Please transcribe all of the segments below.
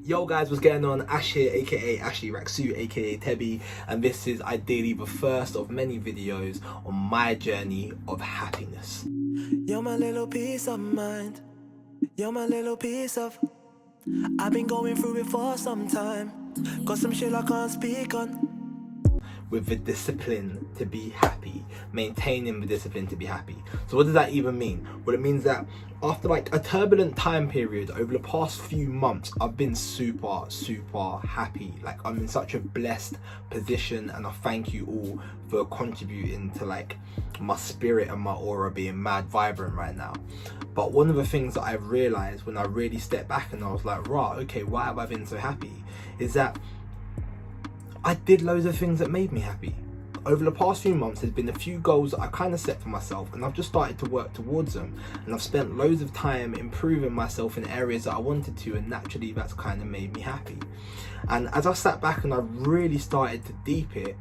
Yo guys, what's going on? Ash here, aka Ashley Rak-Su, aka Tebby, and this is ideally the first of many videos on my journey of happiness. You're my little piece of mind. You're my little piece of. I've been going through it for some time. Got some shit I can't speak on. With the discipline to be happy, maintaining the discipline to be happy. So what does that even mean? Well, it means that after like a turbulent time period over the past few months, I've been super happy. Like, I'm in such a blessed position, and I thank you all for contributing to like my spirit and my aura being mad vibrant right now. But one of the things that I've realized when I really stepped back and I was like, right, okay, why have I been so happy, is that I did loads of things that made me happy. Over the past few months, there's been a few goals that I kind of set for myself, and I've just started to work towards them. And I've spent loads of time improving myself in areas that I wanted to, and naturally that's kind of made me happy. And as I sat back and I really started to deep it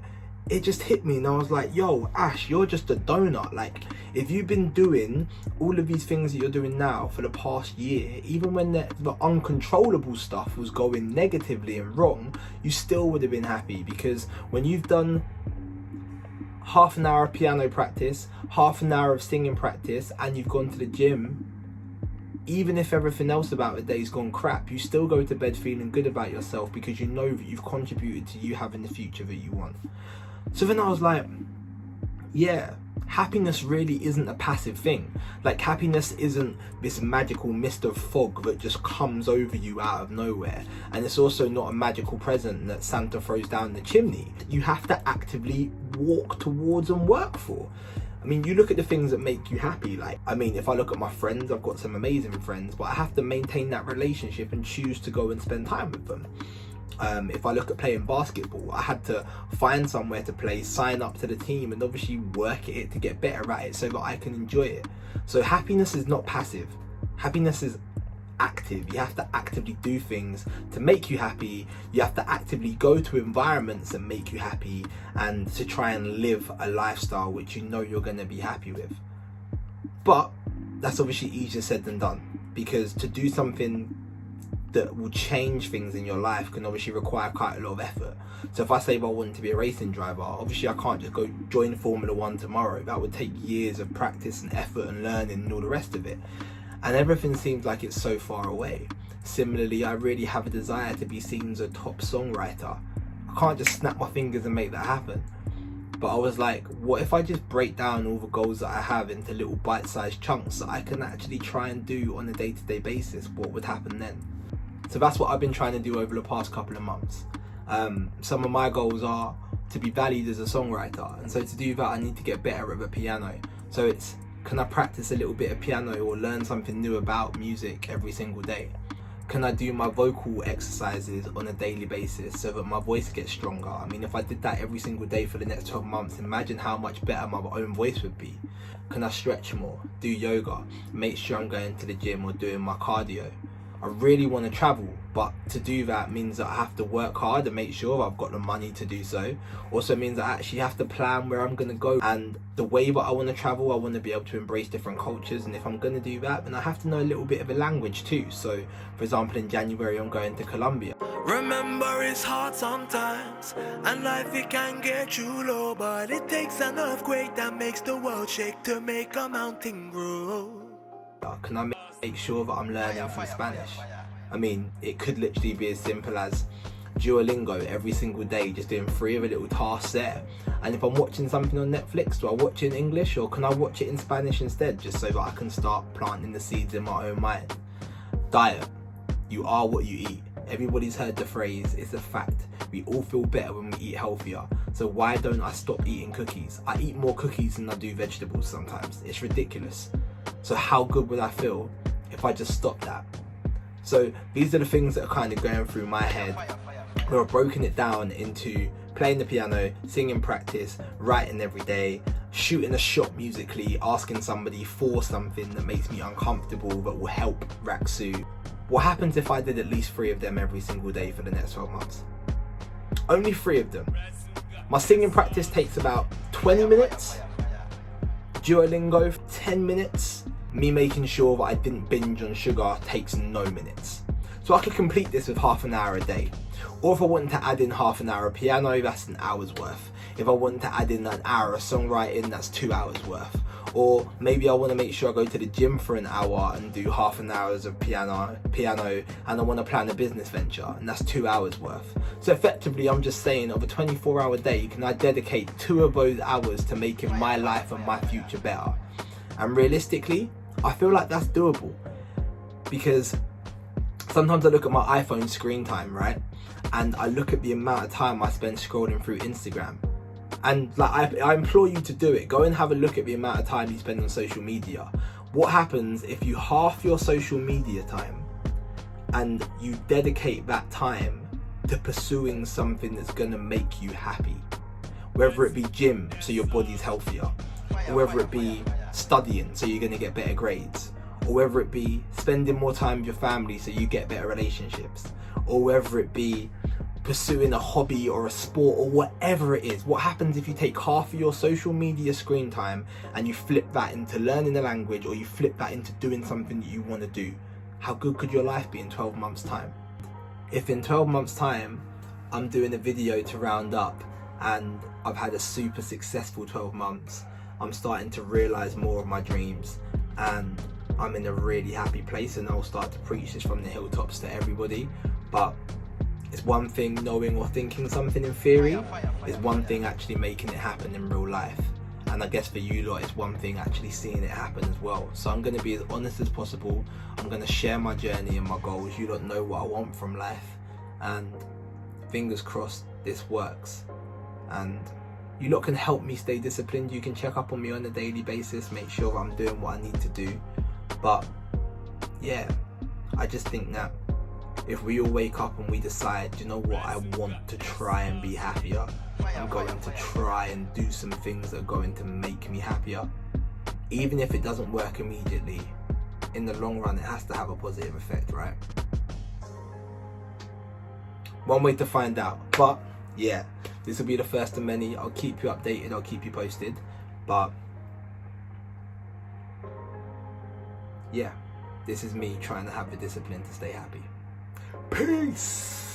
just hit me, and I was like, yo, Ash, you're just a donut. Like, if you've been doing all of these things that you're doing now for the past year, even when the uncontrollable stuff was going negatively and wrong, you still would have been happy. Because when you've done half an hour of piano practice, half an hour of singing practice, and you've gone to the gym, even if everything else about the day's gone crap, you still go to bed feeling good about yourself because you know that you've contributed to you having the future that you want. So then I was like, yeah, happiness really isn't a passive thing. Like, happiness isn't this magical mist of fog that just comes over you out of nowhere. And it's also not a magical present that Santa throws down the chimney. You have to actively walk towards and work for. I mean, you look at the things that make you happy. Like, I mean, if I look at my friends, I've got some amazing friends, but I have to maintain that relationship and choose to go and spend time with them. If I look at playing basketball, I had to find somewhere to play, sign up to the team, and obviously work at it to get better at it so that I can enjoy it. So happiness is not passive. Happiness is active. You have to actively do things to make you happy. You have to actively go to environments that make you happy, and to try and live a lifestyle which you know you're going to be happy with. But that's obviously easier said than done, because to do something that will change things in your life can obviously require quite a lot of effort. So if I say if I wanted to be a racing driver, obviously I can't just go join Formula 1 tomorrow. That would take years of practice and effort and learning and all the rest of it. And everything seems like it's so far away. Similarly, I really have a desire to be seen as a top songwriter. I can't just snap my fingers and make that happen. But I was like, what if I just break down all the goals that I have into little bite-sized chunks that I can actually try and do on a day-to-day basis? What would happen then? So that's what I've been trying to do over the past couple of months. Some of my goals are to be valued as a songwriter, and so to do that I need to get better at the piano. So it's, can I practice a little bit of piano or learn something new about music every single day? Can I do my vocal exercises on a daily basis so that my voice gets stronger? I mean, if I did that every single day for the next 12 months, imagine how much better my own voice would be. Can I stretch more, do yoga, make sure I'm going to the gym or doing my cardio? I really want to travel, but to do that means that I have to work hard and make sure I've got the money to do so. Also means I actually have to plan where I'm going to go, and the way that I want to travel, I want to be able to embrace different cultures, and if I'm going to do that, then I have to know a little bit of a language too. So for example, in January I'm going to Colombia. Remember, it's hard sometimes, and life it can get you low, but it takes an earthquake that makes the world shake to make a mountain grow. Can I make sure that I'm learning some Spanish? I mean, it could literally be as simple as Duolingo every single day, just doing 3 of a little task there. And if I'm watching something on Netflix, do I watch it in English or can I watch it in Spanish instead, just so that I can start planting the seeds in my own mind? Diet. You are what you eat. Everybody's heard the phrase, it's a fact. We all feel better when we eat healthier. So why don't I stop eating cookies? I eat more cookies than I do vegetables sometimes. It's ridiculous. So how good would I feel if I just stopped that? So these are the things that are kind of going through my head. We've broken it down into playing the piano, singing practice, writing every day, shooting a shot musically, asking somebody for something that makes me uncomfortable but will help Rak-Su. What happens if I did at least 3 of them every single day for the next 12 months? Only 3 of them. My singing practice takes about 20 minutes. Duolingo, 10 minutes. Me making sure that I didn't binge on sugar takes no minutes. So I could complete this with half an hour a day. Or if I wanted to add in half an hour of piano, that's an hour's worth. If I wanted to add in an hour of songwriting, that's 2 hours worth. Or maybe I want to make sure I go to the gym for an hour and do half an hour of piano, and I want to plan a business venture, and that's 2 hours worth. So effectively, I'm just saying, of a 24-hour day, can I dedicate 2 of those hours to making my life and my future better? And realistically, I feel like that's doable, because sometimes I look at my iPhone screen time, right? And I look at the amount of time I spend scrolling through Instagram. And like I implore you to do it. Go and have a look at the amount of time you spend on social media. What happens if you half your social media time and you dedicate that time to pursuing something that's gonna make you happy? Whether it be gym, so your body's healthier, or whether it be studying, so you're gonna get better grades, or whether it be spending more time with your family so you get better relationships, or whether it be pursuing a hobby or a sport or whatever it is. What happens if you take half of your social media screen time and you flip that into learning a language, or you flip that into doing something that you want to do? How good could your life be in 12 months time? If in 12 months time I'm doing a video to round up and I've had a super successful 12 months, I'm starting to realize more of my dreams and I'm in a really happy place, and I'll start to preach this from the hilltops to everybody. But it's one thing knowing or thinking something in theory, it's one thing actually making it happen in real life. And I guess for you lot, it's one thing actually seeing it happen as well. So I'm going to be as honest as possible. I'm going to share my journey and my goals. You don't know what I want from life, and fingers crossed this works. And you lot can help me stay disciplined. You can check up on me on a daily basis, make sure I'm doing what I need to do. But yeah, I just think that if we all wake up and we decide, you know what, I want to try and be happier, I'm going to try and do some things that are going to make me happier, even if it doesn't work immediately, in the long run it has to have a positive effect, right? One way to find out. But yeah, this will be the first of many. I'll keep you updated, I'll keep you posted. But yeah, this is me trying to have the discipline to stay happy. Peace.